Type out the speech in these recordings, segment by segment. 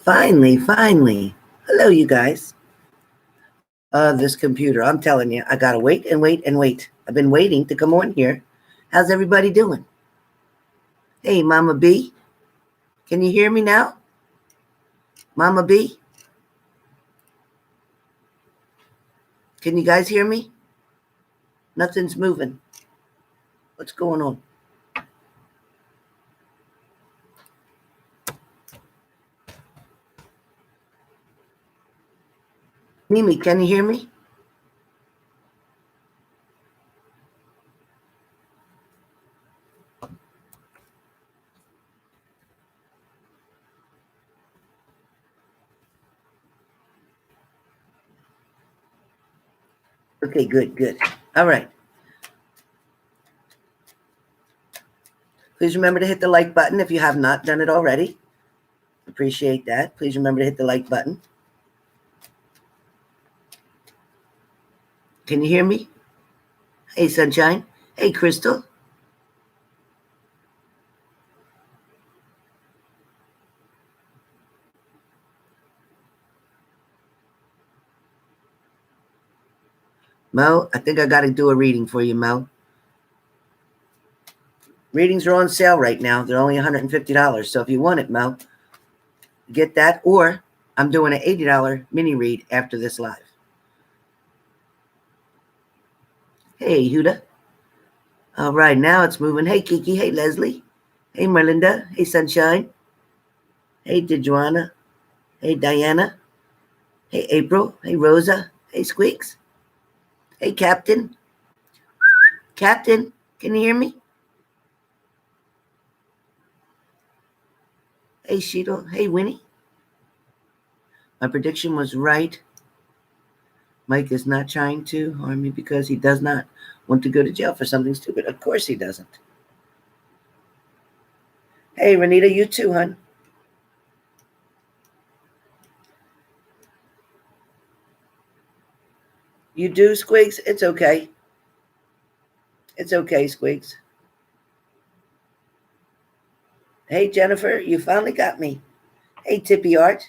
Finally. Hello, you guys. This computer, I'm telling you, I gotta wait and wait and wait. I've been waiting to come on here. How's everybody doing? Hey, Mama B, can you hear me now? Mama B, can you guys hear me? Nothing's moving. What's going on? Mimi, can you hear me? Okay, good. All right. Please remember to hit the like button if you have not done it already. Appreciate that. Please remember to hit the like button. Can you hear me? Hey, Sunshine. Hey, Crystal. Mo, I think I got to do a reading for you, Mo. Readings are on sale right now. They're only $150. So if you want it, Mo, get that. Or I'm doing an $80 mini read after this live. Hey, Huda. All right, now it's moving. Hey, Kiki. Hey, Leslie. Hey, Merlinda. Hey, Sunshine. Hey, Dejuana. Hey, Diana. Hey, April. Hey, Rosa. Hey, Squeaks. Hey, Captain. Captain, can you hear me? Hey, Sheetal. Hey, Winnie. My prediction was right. Mike is not trying to harm me because he does not want to go to jail for something stupid. Of course he doesn't. Hey, Renita, you too, hon. You do, Squigs? It's okay. It's okay, Squigs. Hey, Jennifer, you finally got me. Hey, Tippy Art.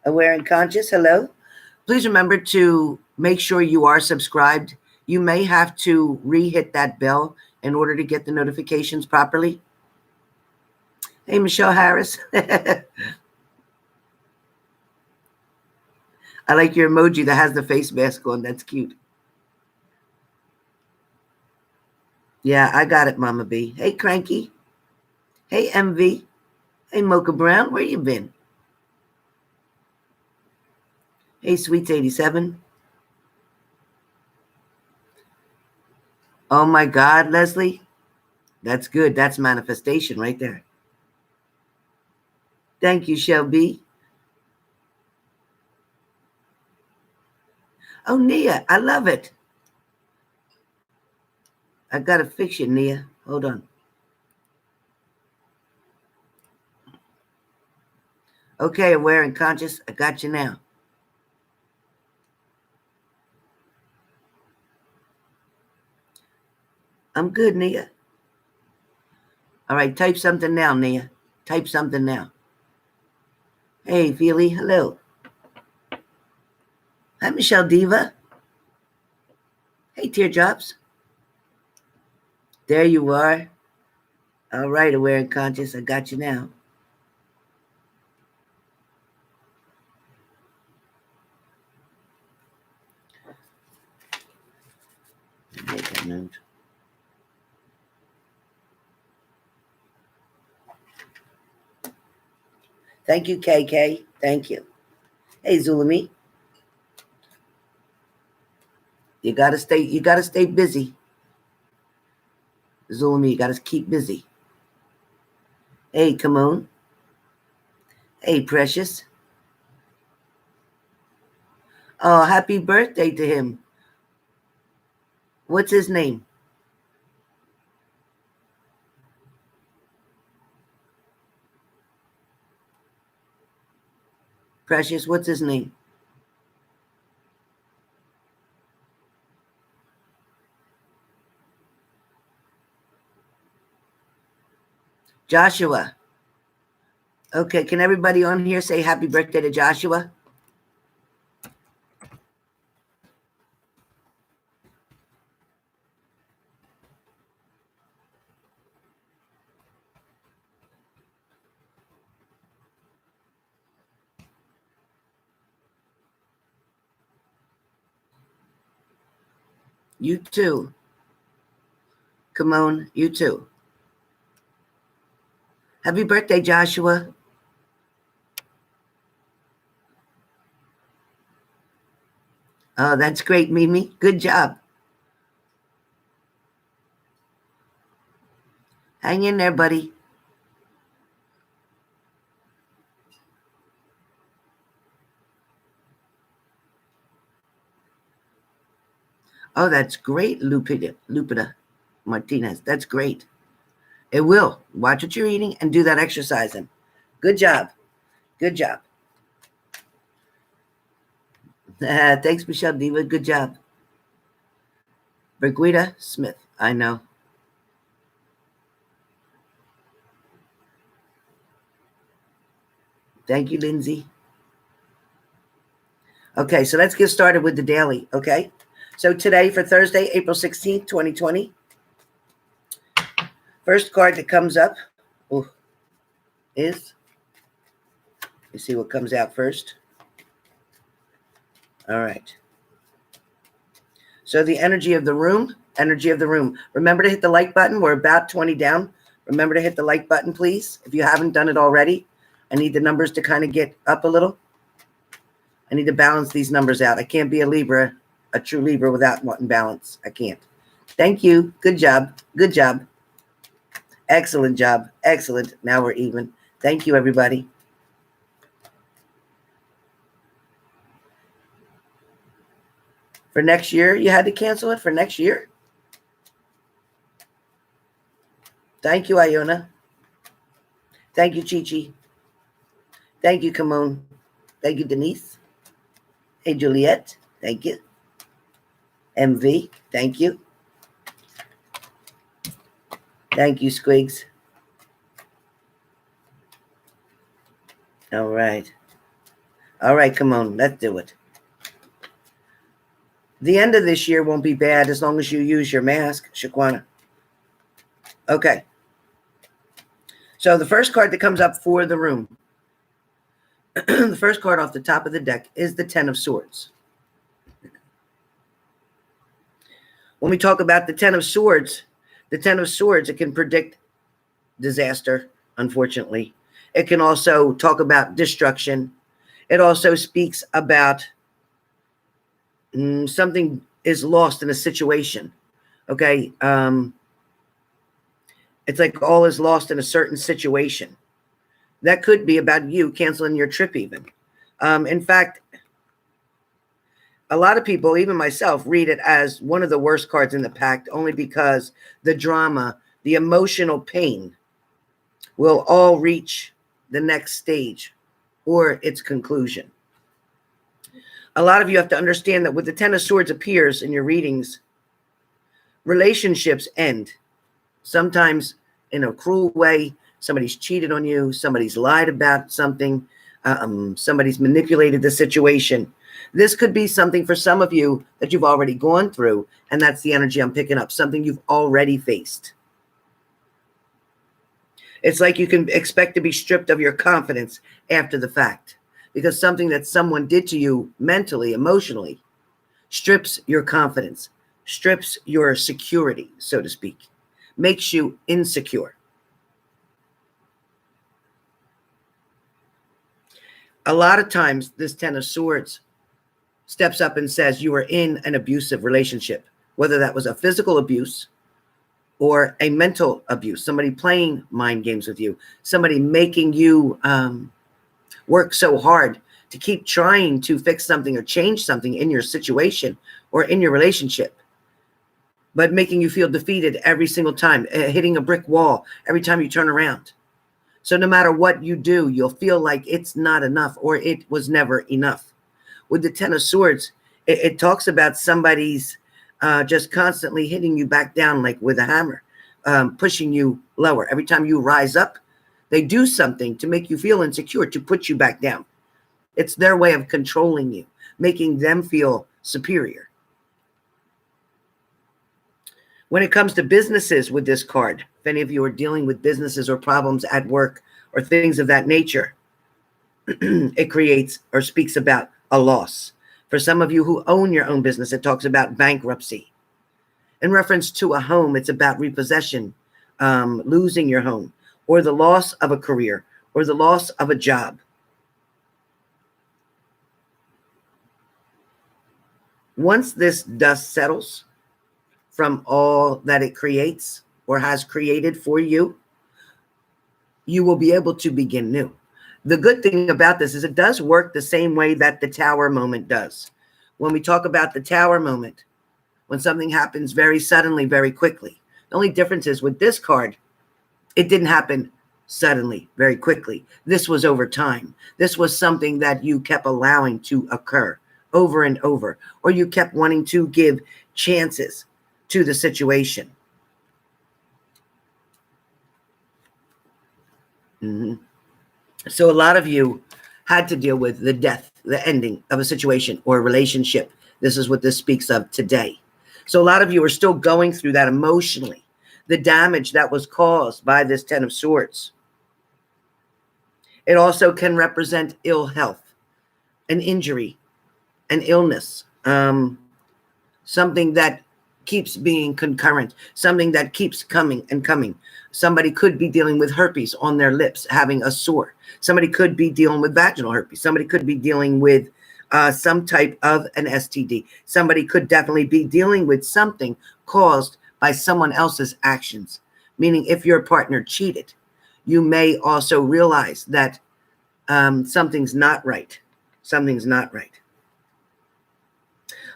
Aware and Conscious, hello. Please remember to make sure you are subscribed. You may have to re-hit that bell in order to get the notifications properly. Hey, Michelle Harris. I like your emoji that has the face mask on. That's cute. Yeah, I got it, Mama B. Hey, Cranky. Hey, MV. Hey, Mocha Brown. Where you been? Hey, Sweets 87. Oh, my God, Leslie. That's good. That's manifestation right there. Thank you, Shelby. Oh, Nia, I love it. I got to fix you, Nia. Hold on. Okay, aware and conscious. I got you now. I'm good, Nia. All right, type something now, Nia. Type something now. Hey, Feely, hello. Hi, Michelle Diva. Hey, Teardrops. There you are. All right, aware and conscious. I got you now. Make that note. Thank you, KK. Thank you. Hey, Zulami. You gotta stay busy. Zulami, you gotta keep busy. Hey, come on. Hey, Precious. Oh, happy birthday to him. What's his name? Precious, what's his name? Joshua. Okay, can everybody on here say happy birthday to Joshua? You too. Come on, you too. Happy birthday, Joshua. Oh, that's great, Mimi. Good job. Hang in there, buddy. Oh, that's great, Lupita Martinez. That's great. It will. Watch what you're eating and do that exercising. Good job. Good job. Thanks, Michelle Diva. Good job. Berguita Smith. I know. Thank you, Lindsay. Okay, so let's get started with the daily, okay? So today for Thursday, April 16th, 2020, first card that comes up is, you see what comes out first. All right. So the energy of the room. Remember to hit the like button. We're about 20 down. Remember to hit the like button, please. If you haven't done it already, I need the numbers to kind of get up a little. I need to balance these numbers out. I can't be a true Libra without wanting balance. I can't. Thank you. Good job. Good job. Excellent job. Excellent. Now we're even. Thank you, everybody. For next year, you had to cancel it for next year? Thank you, Iona. Thank you, Chi-Chi. Thank you, Kimon. Thank you, Denise. Hey, Juliet. Thank you. MV. Thank you. Thank you, Squigs. All right. All right, come on. Let's do it. The end of this year won't be bad as long as you use your mask, Shaquana. Okay. So the first card that comes up for the room, the first card off the top of the deck is the Ten of Swords. When we talk about the Ten of Swords, it can predict disaster, unfortunately. It can also talk about destruction. It also speaks about something is lost in a situation. Okay. It's like all is lost in a certain situation. That could be about you canceling your trip even. In fact, a lot of people, even myself, read it as one of the worst cards in the pack only because the drama, the emotional pain will all reach the next stage or its conclusion. A lot of you have to understand that with the Ten of Swords appears in your readings, relationships end. Sometimes in a cruel way. Somebody's cheated on you. Somebody's lied about something. Somebody's manipulated the situation. This could be something for some of you that you've already gone through, and that's the energy I'm picking up, something you've already faced. It's like you can expect to be stripped of your confidence after the fact because something that someone did to you mentally, emotionally, strips your confidence, strips your security, so to speak, makes you insecure. A lot of times this Ten of Swords steps up and says you were in an abusive relationship, whether that was a physical abuse or a mental abuse, somebody playing mind games with you, somebody making you work so hard to keep trying to fix something or change something in your situation or in your relationship, but making you feel defeated every single time, hitting a brick wall every time you turn around. So no matter what you do, you'll feel like it's not enough or it was never enough. With the Ten of Swords, it talks about somebody's just constantly hitting you back down like with a hammer, pushing you lower. Every time you rise up, They do something to make you feel insecure, to put you back down. It's their way of controlling you, making them feel superior. When it comes to businesses with this card, if any of you are dealing with businesses or problems at work or things of that nature, it creates or speaks about a loss. For some of you who own your own business, it talks about bankruptcy. In reference to a home, it's about repossession, losing your home, or the loss of a career, or the loss of a job. Once this dust settles from all that it creates or has created for you, you will be able to begin new. The good thing about this is it does work the same way that the Tower moment does. When we talk about the Tower moment, when something happens very suddenly, very quickly, the only difference is with this card, it didn't happen suddenly, very quickly. This was over time. This was something that you kept allowing to occur over and over, or you kept wanting to give chances to the situation. So a lot of you had to deal with the death, the ending of a situation or a relationship. This is what this speaks of today. So a lot of you are still going through that emotionally, the damage that was caused by this Ten of Swords. It also can represent ill health, an injury, an illness, something that keeps being concurrent, something that keeps coming and coming. Somebody could be dealing with herpes on their lips, having a sore. Somebody could be dealing with vaginal herpes. Somebody could be dealing with some type of an STD. Somebody could definitely be dealing with something caused by someone else's actions. Meaning if your partner cheated, you may also realize that something's not right. Something's not right.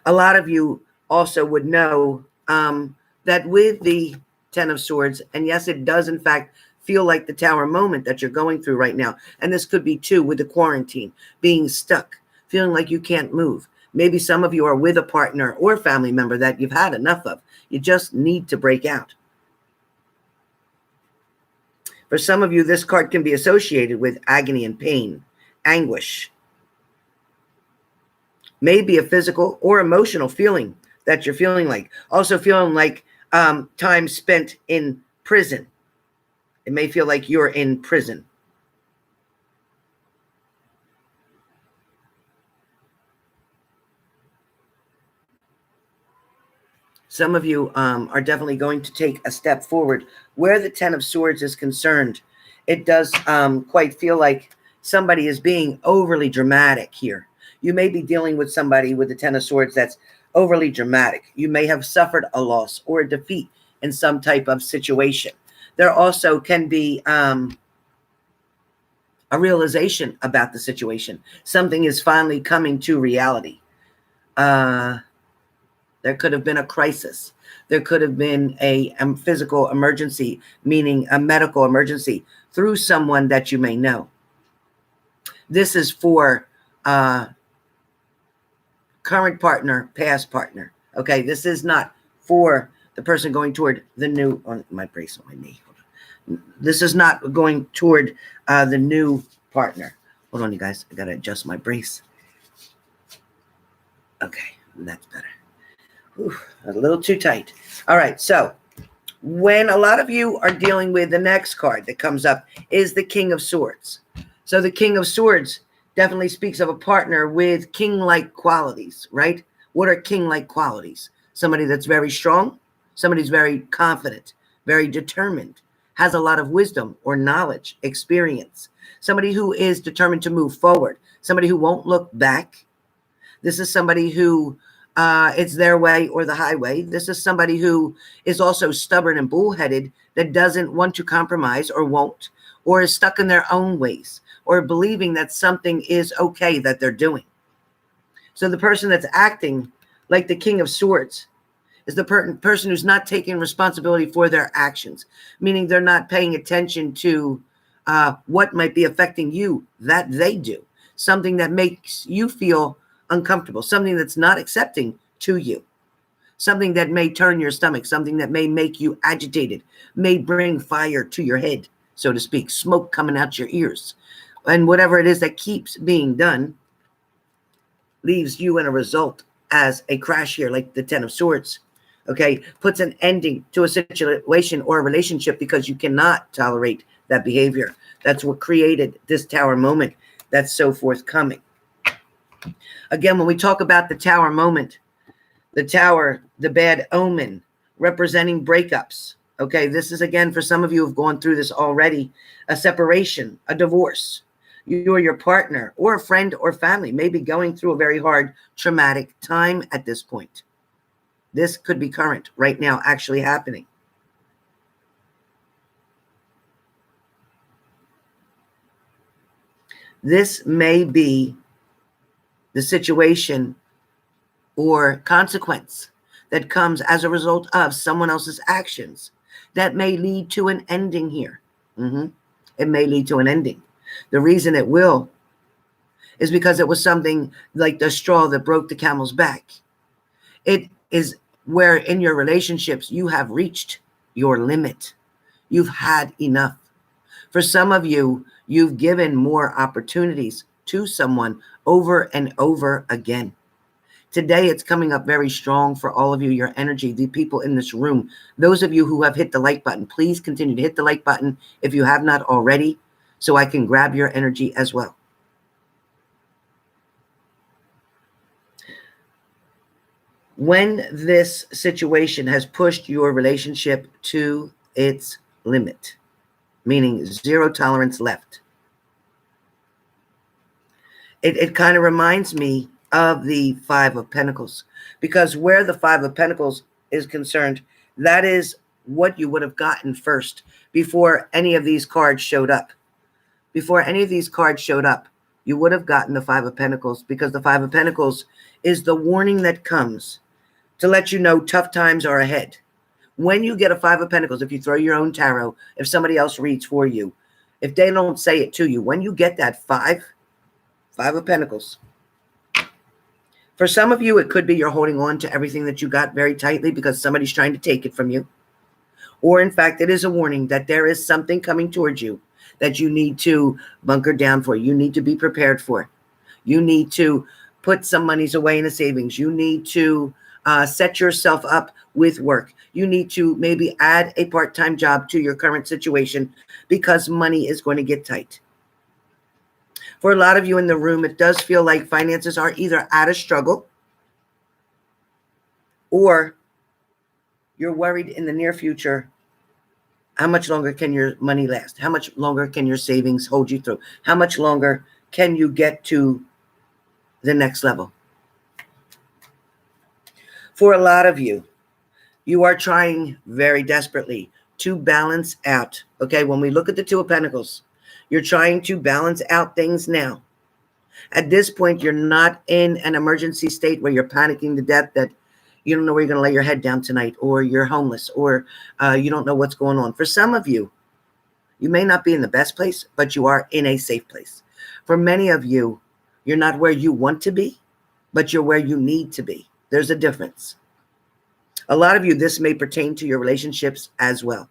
A lot of you also would know that with the Ten of Swords, and yes, it does in fact feel like the Tower moment that you're going through right now. And this could be too with the quarantine, being stuck, feeling like you can't move. Maybe some of you are with a partner or family member that you've had enough of. You just need to break out. For some of you, this card can be associated with agony and pain, anguish. Maybe a physical or emotional feeling that you're feeling like. Also feeling like time spent in prison. It may feel like you're in prison. Some of you are definitely going to take a step forward. Where the Ten of Swords is concerned, it does quite feel like somebody is being overly dramatic here. You may be dealing with somebody with the Ten of Swords that's overly dramatic. You may have suffered a loss or a defeat in some type of situation. There also can be a realization about the situation. Something is finally coming to reality. There could have been a crisis. There could have been a physical emergency, meaning a medical emergency through someone that you may know. This is for current partner, past partner. Okay, this is not for the person going toward the new, on my brace on my knee. This is not going toward the new partner. Hold on, you guys. I got to adjust my brace. Okay, that's better. Whew, a little too tight. All right, so when a lot of you are dealing with the next card that comes up is the King of Swords. So the King of Swords definitely speaks of a partner with king-like qualities, right? What are king-like qualities? Somebody that's very strong, somebody who's very confident, very determined, has a lot of wisdom or knowledge, experience. Somebody who is determined to move forward, somebody who won't look back. This is somebody who it's their way or the highway. This is somebody who is also stubborn and bullheaded, that doesn't want to compromise or won't, or is stuck in their own ways, or believing that something is okay that they're doing. So the person that's acting like the King of Swords is the person who's not taking responsibility for their actions, meaning they're not paying attention to what might be affecting you that they do, something that makes you feel uncomfortable, something that's not accepting to you, something that may turn your stomach, something that may make you agitated, may bring fire to your head, so to speak, smoke coming out your ears. And whatever it is that keeps being done leaves you in a result as a crash here, like the Ten of Swords. Okay, puts an ending to a situation or a relationship because you cannot tolerate that behavior. That's what created this Tower moment that's so forthcoming. Again, when we talk about the Tower moment, the Tower, the bad omen, representing breakups. Okay, this is, again, for some of you who have gone through this already, a separation, a divorce. You or your partner or a friend or family may be going through a very hard, traumatic time at this point. This could be current right now, actually happening. This may be the situation or consequence that comes as a result of someone else's actions that may lead to an ending here. It may lead to an ending. The reason it will is because it was something like the straw that broke the camel's back. It is where in your relationships you have reached your limit. You've had enough. For some of you, you've given more opportunities to someone over and over again. Today, it's coming up very strong for all of you, your energy, the people in this room. Those of you who have hit the like button, please continue to hit the like button if you have not already, so I can grab your energy as well. When this situation has pushed your relationship to its limit, meaning zero tolerance left, it kind of reminds me of the Five of Pentacles, because where the Five of Pentacles is concerned, that is what you would have gotten first before any of these cards showed up. Before any of these cards showed up, you would have gotten the Five of Pentacles, because the Five of Pentacles is the warning that comes to let you know tough times are ahead. When you get a Five of Pentacles, if you throw your own tarot, if somebody else reads for you, if they don't say it to you, when you get that Five of Pentacles, for some of you, it could be you're holding on to everything that you got very tightly because somebody's trying to take it from you. Or in fact, it is a warning that there is something coming towards you that you need to bunker down for. You need to be prepared for. You need to put some monies away in a savings. You need to set yourself up with work. You need to maybe add a part-time job to your current situation because money is going to get tight. For a lot of you in the room, it does feel like finances are either at a struggle or you're worried in the near future. How much longer can your money last? How much longer can your savings hold you through? How much longer can you get to the next level? For a lot of you, you are trying very desperately to balance out. Okay, when we look at the Two of Pentacles, you're trying to balance out things now. At this point, you're not in an emergency state where you're panicking to death that you don't know where you're going to lay your head down tonight, or you're homeless, or you don't know what's going on. For some of you, you may not be in the best place, but you are in a safe place. For many of you, you're not where you want to be, but you're where you need to be. There's a difference. A lot of you, this may pertain to your relationships as well.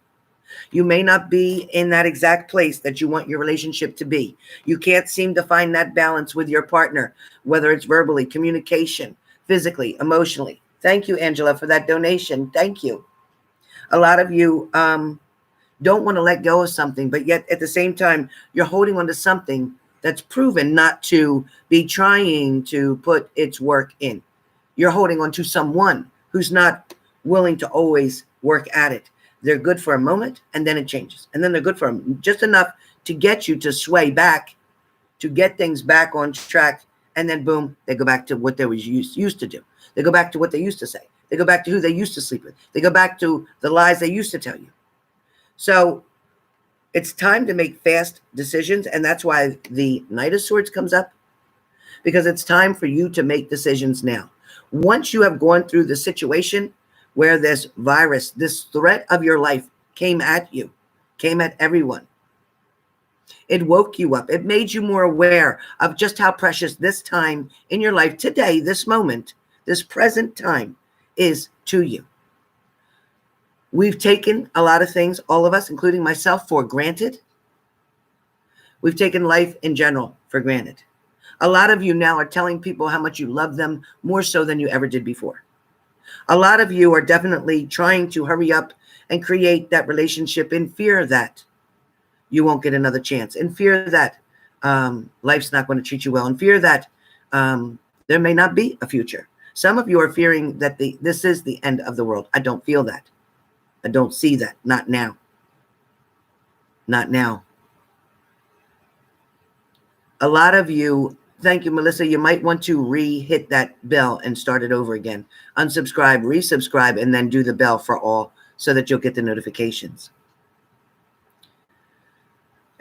You may not be in that exact place that you want your relationship to be. You can't seem to find that balance with your partner, whether it's verbally, communication, physically, emotionally. Thank you, Angela, for that donation. Thank you. A lot of you don't want to let go of something, but yet at the same time, you're holding on to something that's proven not to be trying to put its work in. You're holding on to someone who's not willing to always work at it. They're good for a moment, and then it changes. And then they're good for just enough to get you to sway back, to get things back on track, and then boom, they go back to what they was used to do. They go back to what they used to say. They go back to who they used to sleep with. They go back to the lies they used to tell you. So it's time to make fast decisions, and that's why the Knight of Swords comes up, because it's time for you to make decisions now. Once you have gone through the situation where this virus, this threat of your life came at you, came at everyone, it woke you up. It made you more aware of just how precious this time in your life today, this moment, this present time is to you. We've taken a lot of things, all of us, including myself, for granted. We've taken life in general for granted. A lot of you now are telling people how much you love them more so than you ever did before. A lot of you are definitely trying to hurry up and create that relationship in fear that you won't get another chance, in fear that life's not going to treat you well, in fear that there may not be a future. Some of you are fearing that this is the end of the world. I don't feel that. I don't see that. Not now. Not now. A lot of you, thank you, Melissa, you might want to re-hit that bell and start it over again. Unsubscribe, resubscribe, and then do the bell for all so that you'll get the notifications.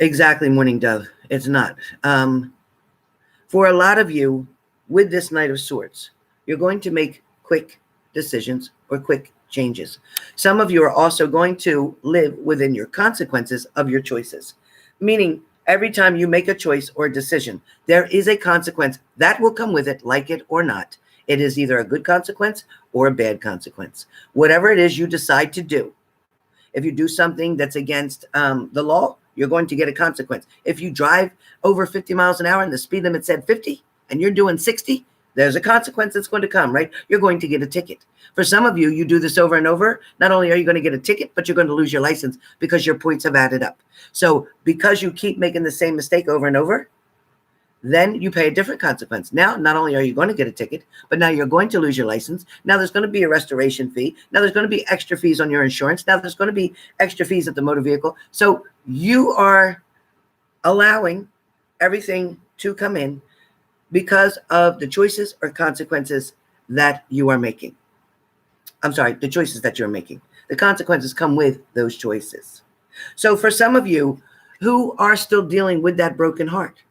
Exactly, Morning Dove. It's not. For a lot of you, with this Knight of Swords, you're going to make quick decisions or quick changes. Some of you are also going to live within your consequences of your choices, meaning every time you make a choice or a decision, there is a consequence that will come with it, like it or not. It is either a good consequence or a bad consequence. Whatever it is you decide to do, if you do something that's against the law, you're going to get a consequence. If you drive over 50 miles an hour and the speed limit said 50 and you're doing 60, there's a consequence that's going to come, right? You're going to get a ticket. For some of you, you do this over and over. Not only are you going to get a ticket, but you're going to lose your license because your points have added up. So because you keep making the same mistake over and over, then you pay a different consequence. Now, not only are you going to get a ticket, but now you're going to lose your license. Now there's going to be a restoration fee. Now there's going to be extra fees on your insurance. Now there's going to be extra fees at the motor vehicle. So you are allowing everything to come in because of the choices or consequences that you are making. I'm sorry, the choices that you're making. The consequences come with those choices. So for some of you who are still dealing with that broken heart,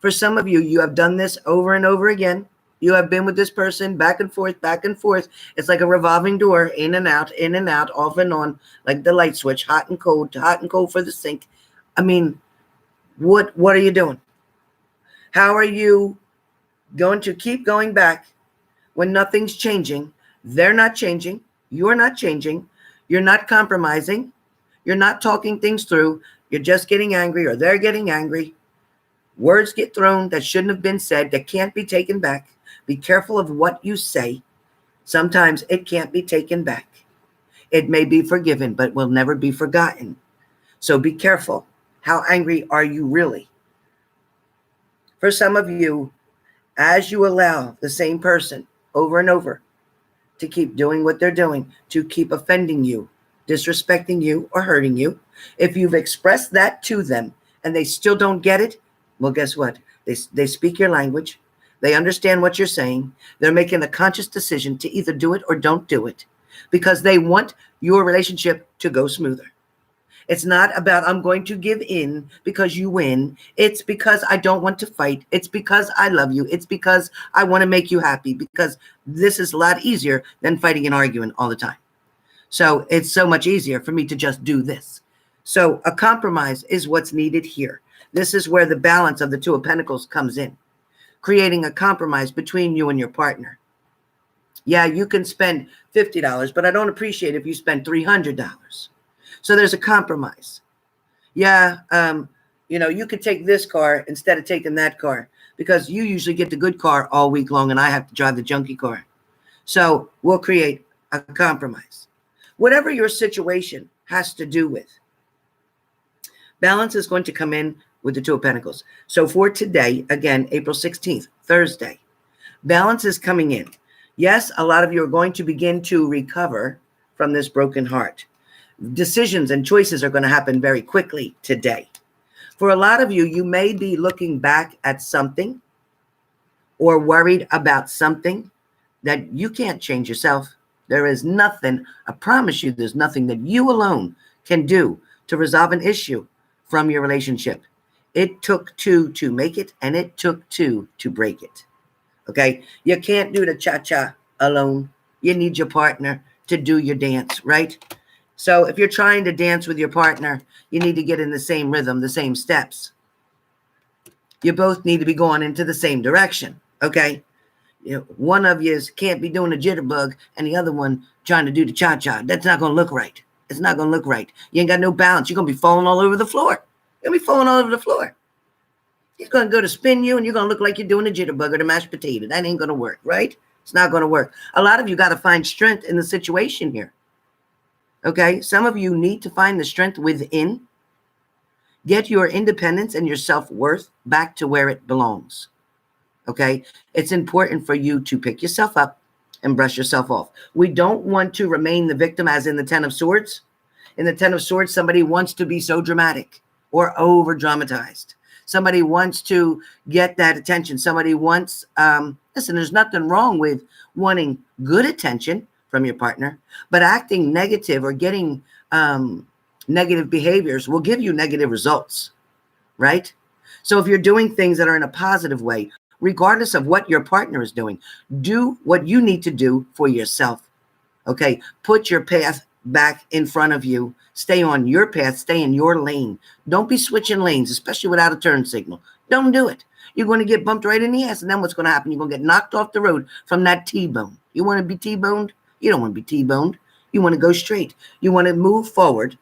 for some of you, you have done this over and over again. You have been with this person back and forth, back and forth. It's like a revolving door, in and out, off and on, like the light switch, hot and cold for the sink. I mean, what are you doing? How are you going to keep going back when nothing's changing? They're not changing. You're not changing. You're not compromising. You're not talking things through. You're just getting angry, or they're getting angry. Words get thrown that shouldn't have been said, that can't be taken back. Be careful of what you say. Sometimes it can't be taken back. It may be forgiven, but will never be forgotten. So be careful. How angry are you really? For some of you, as you allow the same person over and over to keep doing what they're doing, to keep offending you, disrespecting you, or hurting you, if you've expressed that to them and they still don't get it, well, guess what? They speak your language. They understand what you're saying. They're making a conscious decision to either do it or don't do it because they want your relationship to go smoother. It's not about I'm going to give in because you win. It's because I don't want to fight. It's because I love you. It's because I want to make you happy, because this is a lot easier than fighting and arguing all the time. So it's so much easier for me to just do this. So a compromise is what's needed here. This is where the balance of the Two of Pentacles comes in, creating a compromise between you and your partner. Yeah, you can spend $50, but I don't appreciate if you spend $300. So there's a compromise. Yeah, you could take this car instead of taking that car because you usually get the good car all week long and I have to drive the junky car. So we'll create a compromise. Whatever your situation has to do with, balance is going to come in with the Two of Pentacles. So for today, again, April 16th, Thursday, balance is coming in. Yes, a lot of you are going to begin to recover from this broken heart. Decisions and choices are going to happen very quickly today. For a lot of you, you may be looking back at something or worried about something that you can't change yourself. There is nothing, I promise you, there's nothing that you alone can do to resolve an issue from your relationship. It took two to make it, and it took two to break it. Okay? You can't do the cha-cha alone. You need your partner to do your dance, right? So if you're trying to dance with your partner, you need to get in the same rhythm, the same steps. You both need to be going into the same direction, okay? One of you can't be doing a jitterbug and the other one trying to do the cha-cha. That's not going to look right. It's not going to look right. You ain't got no balance. You're going to be falling all over the floor. You're going to be falling all over the floor. He's going to go to spin you, and you're going to look like you're doing a jitterbug or the mashed potato. That ain't going to work, right? It's not going to work. A lot of you got to find strength in the situation here. Okay? Some of you need to find the strength within. Get your independence and your self-worth back to where it belongs. Okay? It's important for you to pick yourself up and brush yourself off. We don't want to remain the victim, as in the Ten of Swords. In the Ten of Swords, somebody wants to be so dramatic or over-dramatized. Somebody wants to get that attention. Somebody wants, listen, there's nothing wrong with wanting good attention from your partner, but acting negative or getting negative behaviors will give you negative results, right? So if you're doing things that are in a positive way, regardless of what your partner is doing, do what you need to do for yourself, okay? Put your path back in front of you. Stay on your path. Stay in your lane. Don't be switching lanes, especially without a turn signal. Don't do it. You're going to get bumped right in the ass, and then what's going to happen? You're going to get knocked off the road from that T-bone. You want to be T-boned? You don't want to be T-boned. You want to go straight. You want to move forward,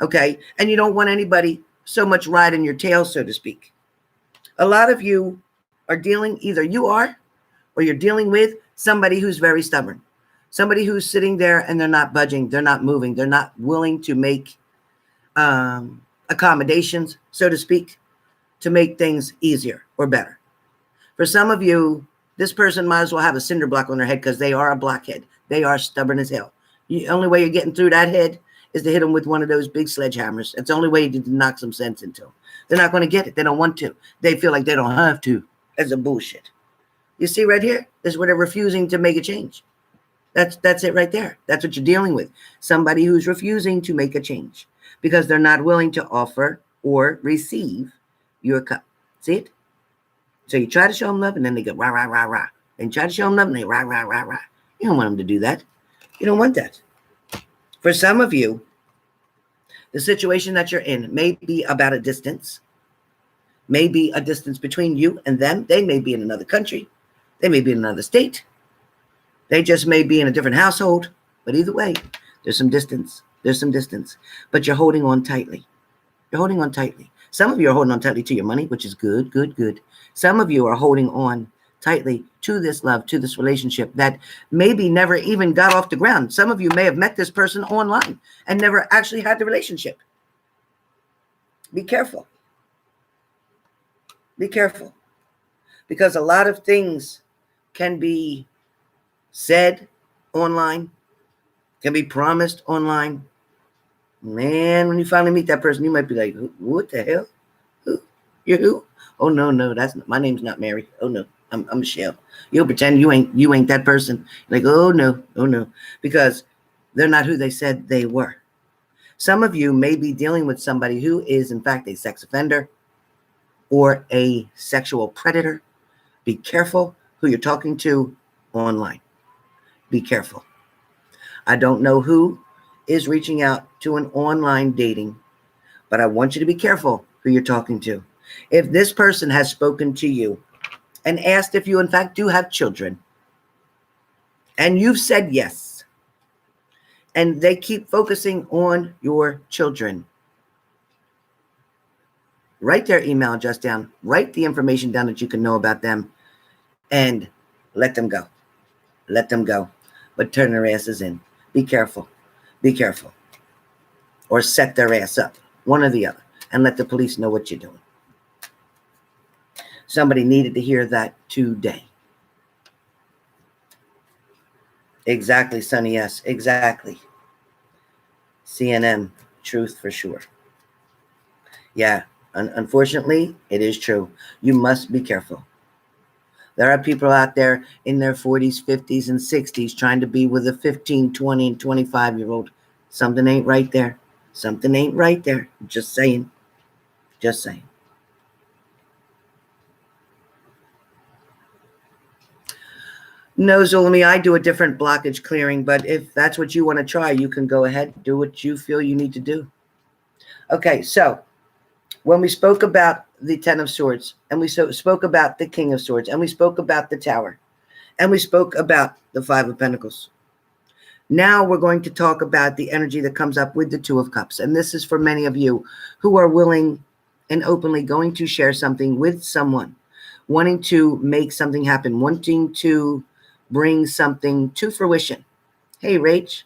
okay? And you don't want anybody so much riding your tail, so to speak. A lot of you are dealing, either you are or you're dealing with somebody who's very stubborn. Somebody who's sitting there and they're not budging, they're not moving, they're not willing to make accommodations, so to speak, to make things easier or better. For some of you, this person might as well have a cinder block on their head because they are a blockhead. They are stubborn as hell. The only way you're getting through that head is to hit them with one of those big sledgehammers. It's the only way to knock some sense into them. They're not going to get it. They don't want to. They feel like they don't have to. That's a bullshit. You see right here? This is where they're refusing to make a change. That's it right there. That's what you're dealing with. Somebody who's refusing to make a change because they're not willing to offer or receive your cup. See it? So you try to show them love, and then they go rah, rah, rah, rah. And you try to show them love, and they rah, rah, rah, rah. You don't want them to do that. You don't want that. For some of you, the situation that you're in may be about a distance, may be a distance between you and them. They may be in another country. They may be in another state. They just may be in a different household. But either way, there's some distance. There's some distance. But you're holding on tightly. You're holding on tightly. Some of you are holding on tightly to your money, which is good, good, good. Some of you are holding on tightly to this love, to this relationship that maybe never even got off the ground. Some of you may have met this person online and never actually had the relationship. Be careful. Be careful. Because a lot of things can be said online, can be promised online. Man, when you finally meet that person, you might be like, what the hell? Who? You're who? Oh, no, that's not, my name's not Mary. Oh, no, I'm Michelle. You'll pretend you ain't that person. Like, oh, no. Because they're not who they said they were. Some of you may be dealing with somebody who is, in fact, a sex offender or a sexual predator. Be careful who you're talking to online. Be careful. I don't know who is reaching out to an online dating, but I want you to be careful who you're talking to. If this person has spoken to you and asked if you in fact do have children, and you've said yes, and they keep focusing on your children, write their email address down, write the information down that you can know about them, and let them go. Let them go. But turn their asses in. Be careful. Be careful. Or set their ass up, one or the other, and let the police know what you're doing. Somebody needed to hear that today. Exactly, Sonny, yes, exactly. CNN, truth for sure. Yeah, unfortunately, it is true. You must be careful. There are people out there in their 40s, 50s, and 60s trying to be with a 15, 20, and 25-year-old. Something ain't right there. Something ain't right there. Just saying. Just saying. No, Zulmi, I do a different blockage clearing, but if that's what you want to try, you can go ahead and do what you feel you need to do. Okay, so when we spoke about the Ten of Swords, and we spoke about the King of Swords, and we spoke about the Tower, and we spoke about the Five of Pentacles. Now we're going to talk about the energy that comes up with the Two of Cups. And this is for many of you who are willing and openly going to share something with someone, wanting to make something happen, wanting to bring something to fruition. Hey, Rach,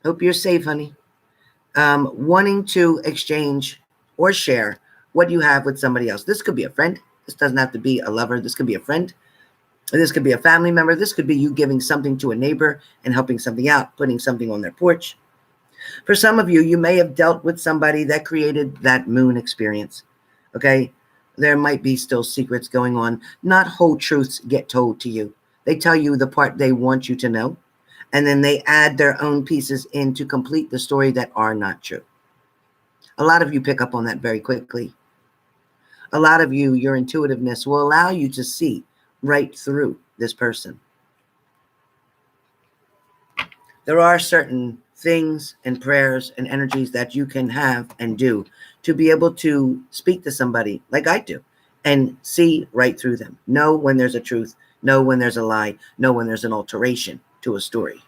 hope you're safe, honey. Wanting to exchange or share what you have with somebody else. This could be a friend. This doesn't have to be a lover. This could be a friend. This could be a family member. This could be you giving something to a neighbor and helping something out, putting something on their porch. For some of you, you may have dealt with somebody that created that moon experience. Okay? There might be still secrets going on. Not whole truths get told to you. They tell you the part they want you to know, and then they add their own pieces in to complete the story that are not true. A lot of you pick up on that very quickly. A lot of you, your intuitiveness will allow you to see right through this person. There are certain things and prayers and energies that you can have and do to be able to speak to somebody like I do and see right through them. Know when there's a truth, know when there's a lie, know when there's an alteration to a story.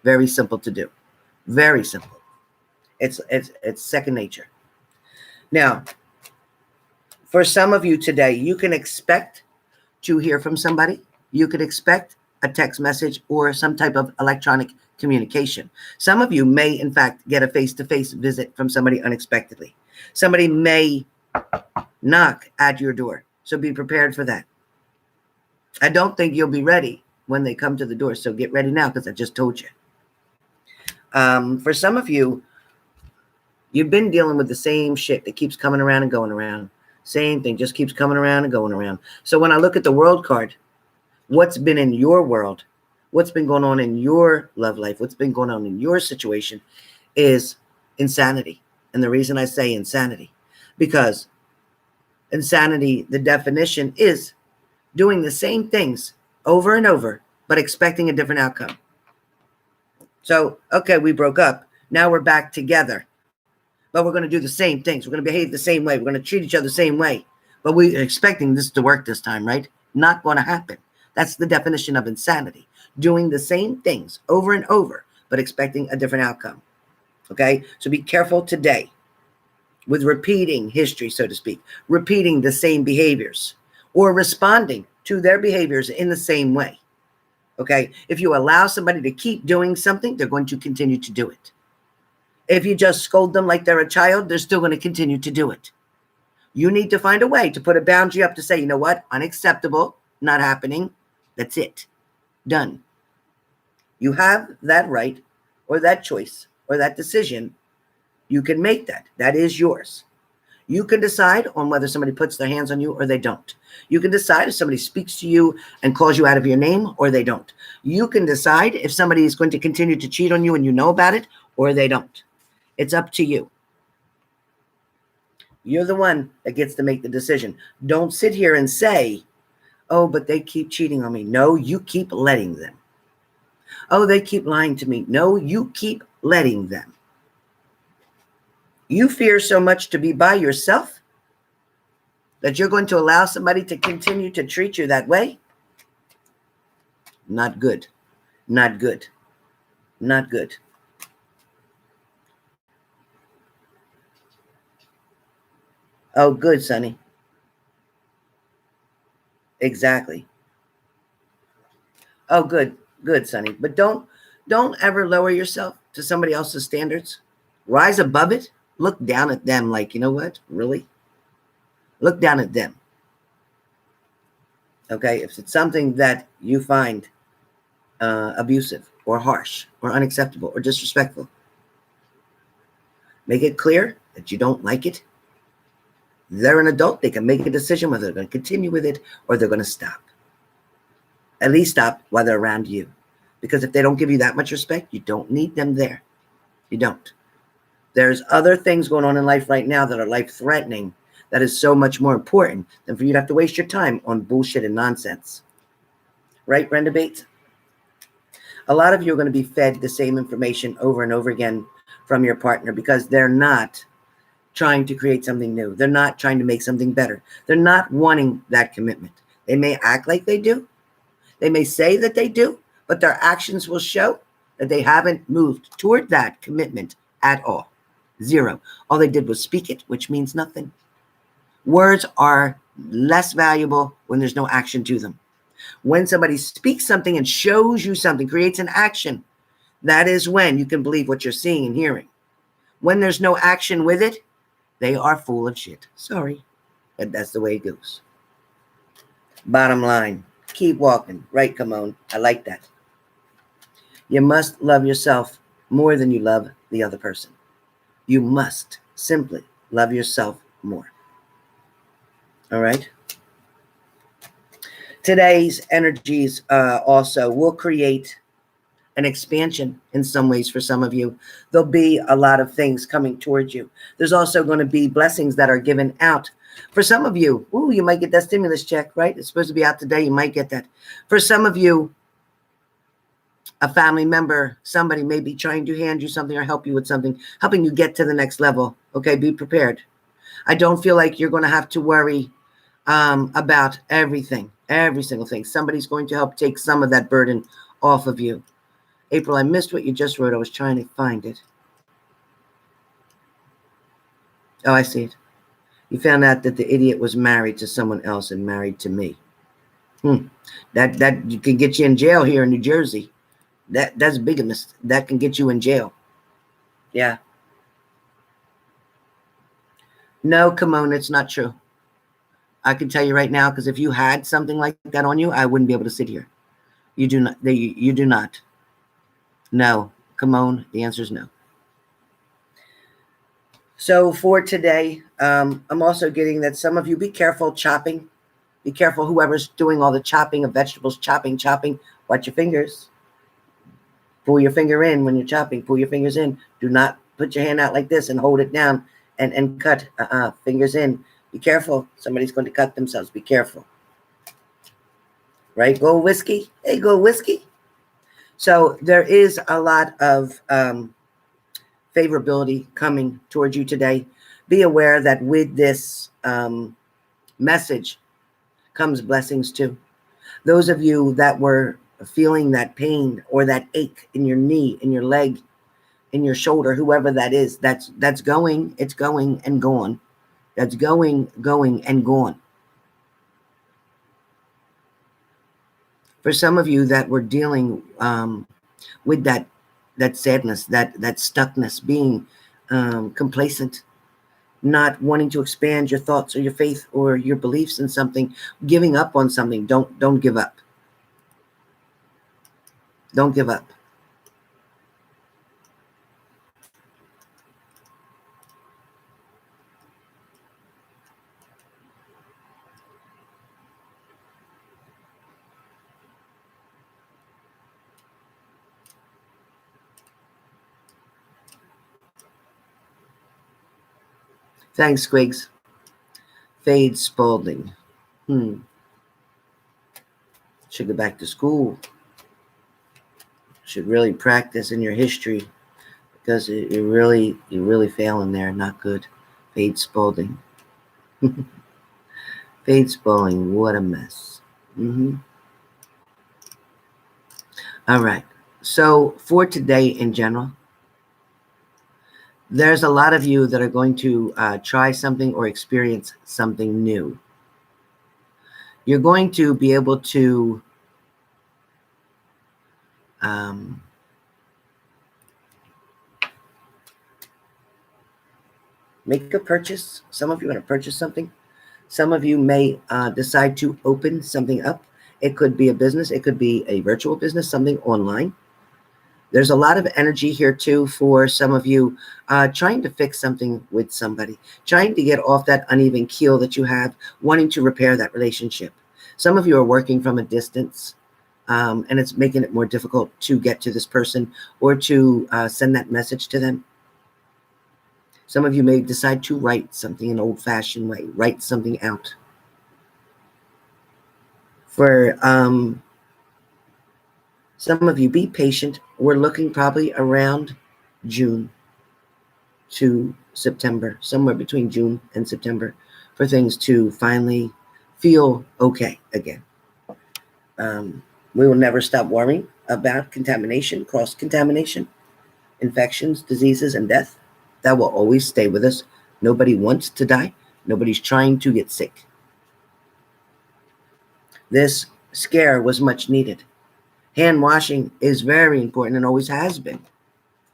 Very simple to do. Very simple. It's second nature. Now, for some of you today, you can expect to hear from somebody. You could expect a text message or some type of electronic communication. Some of you may, in fact, get a face-to-face visit from somebody unexpectedly. Somebody may knock at your door, so be prepared for that. I don't think you'll be ready when they come to the door, so get ready now because I just told you. For some of you, you've been dealing with the same shit that keeps coming around and going around. Same thing, just keeps coming around and going around. So when I look at the world card, what's been in your world, what's been going on in your love life, what's been going on in your situation is insanity. And the reason I say insanity, because insanity, the definition is doing the same things over and over, but expecting a different outcome. So, okay, we broke up. Now we're back together. But we're going to do the same things. We're going to behave the same way. We're going to treat each other the same way. But we're expecting this to work this time, right? Not going to happen. That's the definition of insanity. Doing the same things over and over, but expecting a different outcome. Okay? So be careful today with repeating history, so to speak. Repeating the same behaviors or responding to their behaviors in the same way. Okay? If you allow somebody to keep doing something, they're going to continue to do it. If you just scold them like they're a child, they're still going to continue to do it. You need to find a way to put a boundary up to say, you know what? Unacceptable, not happening. That's it. Done. You have that right or that choice or that decision. You can make that. That is yours. You can decide on whether somebody puts their hands on you or they don't. You can decide if somebody speaks to you and calls you out of your name or they don't. You can decide if somebody is going to continue to cheat on you and you know about it or they don't. It's up to you. You're the one that gets to make the decision. Don't sit here and say, oh, but they keep cheating on me. No, you keep letting them. Oh, they keep lying to me. No, you keep letting them. You fear so much to be by yourself that you're going to allow somebody to continue to treat you that way? Not good. Not good. Not good. Oh, good, Sonny. Exactly. Oh, good. Good, Sonny. But don't ever lower yourself to somebody else's standards. Rise above it. Look down at them like, you know what? Really? Look down at them. Okay? If it's something that you find abusive or harsh or unacceptable or disrespectful, make it clear that you don't like it. They're an adult. They can make a decision whether they're going to continue with it or they're going to stop. At least stop while they're around you. Because if they don't give you that much respect, you don't need them there. You don't. There's other things going on in life right now that are life-threatening that is so much more important than for you to have to waste your time on bullshit and nonsense. Right, Brenda Bates? A lot of you are going to be fed the same information over and over again from your partner because they're not trying to create something new. They're not trying to make something better. They're not wanting that commitment. They may act like they do. They may say that they do, but their actions will show that they haven't moved toward that commitment at all. Zero. All they did was speak it, which means nothing. Words are less valuable when there's no action to them. When somebody speaks something and shows you something, creates an action, that is when you can believe what you're seeing and hearing. When there's no action with it, they are full of shit. Sorry, but that's the way it goes. Bottom line, keep walking. Right, Kimon? I like that. You must love yourself more than you love the other person. You must simply love yourself more. All right? Today's energies also will create an expansion in some ways for some of you. There'll be a lot of things coming towards you. There's also going to be blessings that are given out. For some of you, you might get that stimulus check, right? It's supposed to be out today. You might get that. For some of you, a family member, somebody may be trying to hand you something or help you with something, helping you get to the next level. Okay, be prepared. I don't feel like you're going to have to worry about everything, every single thing. Somebody's going to help take some of that burden off of you. April, I missed what you just wrote. I was trying to find it. Oh, I see it. You found out that the idiot was married to someone else and married to me. That can get you in jail here in New Jersey. That's bigamist. That can get you in jail. Yeah. No, Kimon, it's not true. I can tell you right now, because if you had something like that on you, I wouldn't be able to sit here. You do not. You do not. No, Kimon, the answer is no. So for today, I'm also getting that some of you be careful chopping. Be careful whoever's doing all the chopping of vegetables, chopping. Watch your fingers. Pull your finger in when you're chopping. Pull your fingers in. Do not put your hand out like this and hold it down and cut. Fingers in. Be careful. Somebody's going to cut themselves. Be careful. Right? Go whiskey. Hey, go whiskey. So there is a lot of favorability coming towards you today. Be aware that with this message comes blessings too. Those of you that were feeling that pain or that ache in your knee, in your leg, in your shoulder, whoever that is, that's going, it's going and gone. That's going and gone. For some of you that were dealing with that sadness, that stuckness, being complacent, not wanting to expand your thoughts or your faith or your beliefs in something, giving up on something, don't give up. Don't give up. Thanks, Squigs. Fade Spalding. Should go back to school. Should really practice in your history because you're really failing there. Not good. Fade Spalding. Fade Spalding. What a mess. All right. So for today in general, there's a lot of you that are going to try something or experience something new. You're going to be able to make a purchase. Some of you are going to purchase something. Some of you may decide to open something up. It could be a business. It could be a virtual business, something online. There's a lot of energy here too for some of you trying to fix something with somebody, trying to get off that uneven keel that you have, wanting to repair that relationship. Some of you are working from a distance, and it's making it more difficult to get to this person or to send that message to them. Some of you may decide to write something an old-fashioned way, write something out. For some of you, be patient. We're looking probably around June to September, somewhere between June and September, for things to finally feel okay again. We will never stop worrying about contamination, cross-contamination, infections, diseases, and death. That will always stay with us. Nobody wants to die. Nobody's trying to get sick. This scare was much needed. Hand washing is very important and always has been.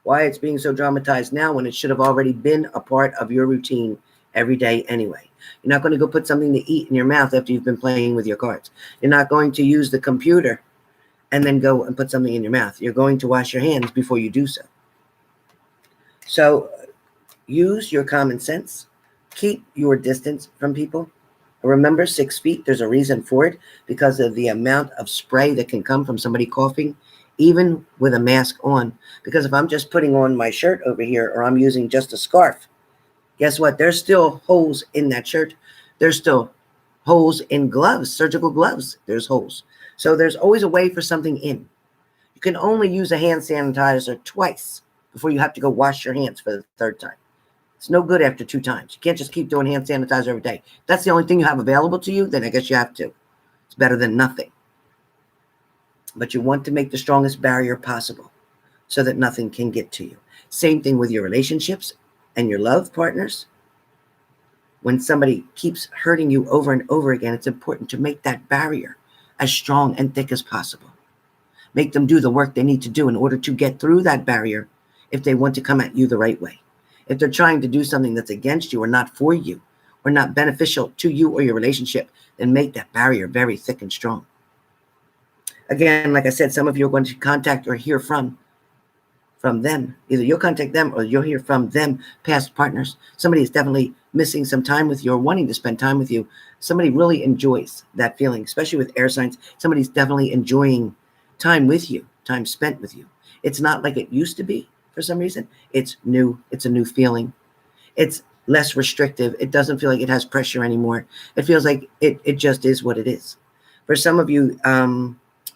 Why it's being so dramatized now when it should have already been a part of your routine every day anyway. You're not going to go put something to eat in your mouth after you've been playing with your cards. You're not going to use the computer and then go and put something in your mouth. You're going to wash your hands before you do so. So use your common sense. Keep your distance from people. Remember, 6 feet, there's a reason for it, because of the amount of spray that can come from somebody coughing, even with a mask on. Because if I'm just putting on my shirt over here, or I'm using just a scarf, guess what? There's still holes in that shirt. There's still holes in gloves, surgical gloves. There's holes. So there's always a way for something in. You can only use a hand sanitizer twice before you have to go wash your hands for the third time. It's no good after 2 times. You can't just keep doing hand sanitizer every day. If that's the only thing you have available to you, then I guess you have to. It's better than nothing. But you want to make the strongest barrier possible so that nothing can get to you. Same thing with your relationships and your love partners. When somebody keeps hurting you over and over again, it's important to make that barrier as strong and thick as possible. Make them do the work they need to do in order to get through that barrier if they want to come at you the right way. If they're trying to do something that's against you or not for you or not beneficial to you or your relationship, then make that barrier very thick and strong. Again, like I said, some of you are going to contact or hear from them. Either you'll contact them or you'll hear from them, past partners. Somebody is definitely missing some time with you or wanting to spend time with you. Somebody really enjoys that feeling, especially with air signs. Somebody's definitely enjoying time with you, time spent with you. It's not like it used to be. For some reason, it's new. It's a new feeling. It's less restrictive. It doesn't feel like it has pressure anymore. It feels like it just is what it is. For some of you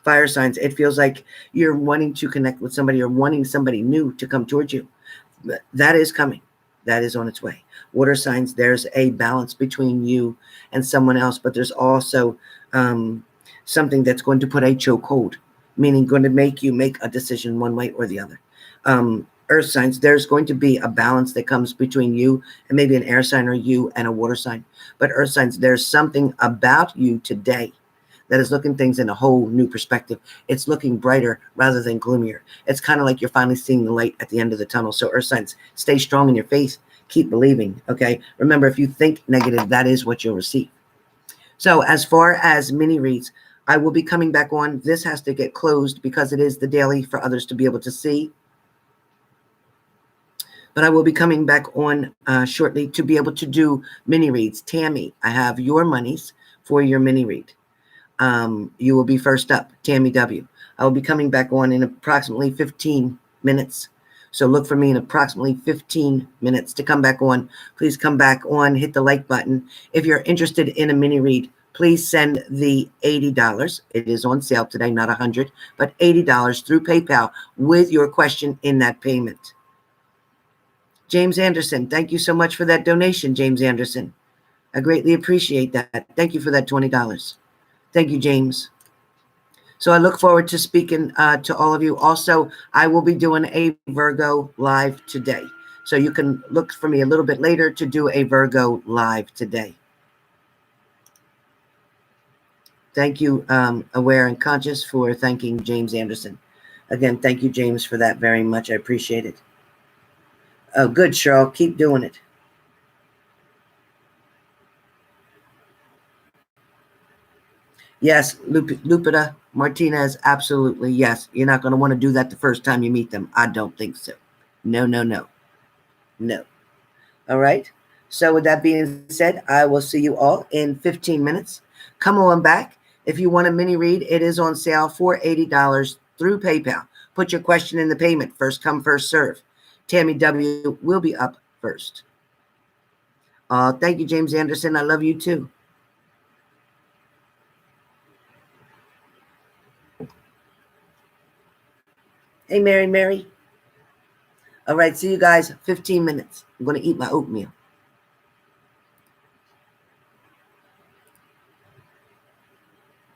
fire signs, it feels like you're wanting to connect with somebody or wanting somebody new to come towards you. That is coming. That is on its way. Water signs, there's a balance between you and someone else, but there's also something that's going to put a chokehold, meaning going to make you make a decision one way or the other. Earth signs, there's going to be a balance that comes between you and maybe an air sign or you and a water sign. But earth signs, there's something about you today that is looking things in a whole new perspective. It's looking brighter rather than gloomier. It's kind of like you're finally seeing the light at the end of the tunnel. So earth signs, stay strong in your faith. Keep believing, okay? Remember, if you think negative, that is what you'll receive. So as far as mini reads, I will be coming back on. This has to get closed because it is the daily for others to be able to see. But I will be coming back on shortly to be able to do mini reads. Tammy, I have your monies for your mini read. You will be first up, Tammy W. I will be coming back on in approximately 15 minutes. So look for me in approximately 15 minutes to come back on. Please come back on, hit the like button. If you're interested in a mini read, please send the $80. It is on sale today, not $100, but $80 through PayPal with your question in that payment. James Anderson, thank you so much for that donation, James Anderson. I greatly appreciate that. Thank you for that $20. Thank you, James. So I look forward to speaking to all of you. Also, I will be doing a Virgo live today. So you can look for me a little bit later to do a Virgo live today. Thank you, Aware and Conscious, for thanking James Anderson. Again, thank you, James, for that very much. I appreciate it. Oh, good, Cheryl. Keep doing it. Yes, Lupita Martinez, absolutely. Yes, you're not going to want to do that the first time you meet them. I don't think so. No, no, no. No. All right. So with that being said, I will see you all in 15 minutes. Come on back. If you want a mini read, it is on sale for $80 through PayPal. Put your question in the payment. First come, first serve. Tammy W. will be up first. Thank you, James Anderson. I love you too. Hey, Mary. All right, see you guys 15 minutes. I'm going to eat my oatmeal.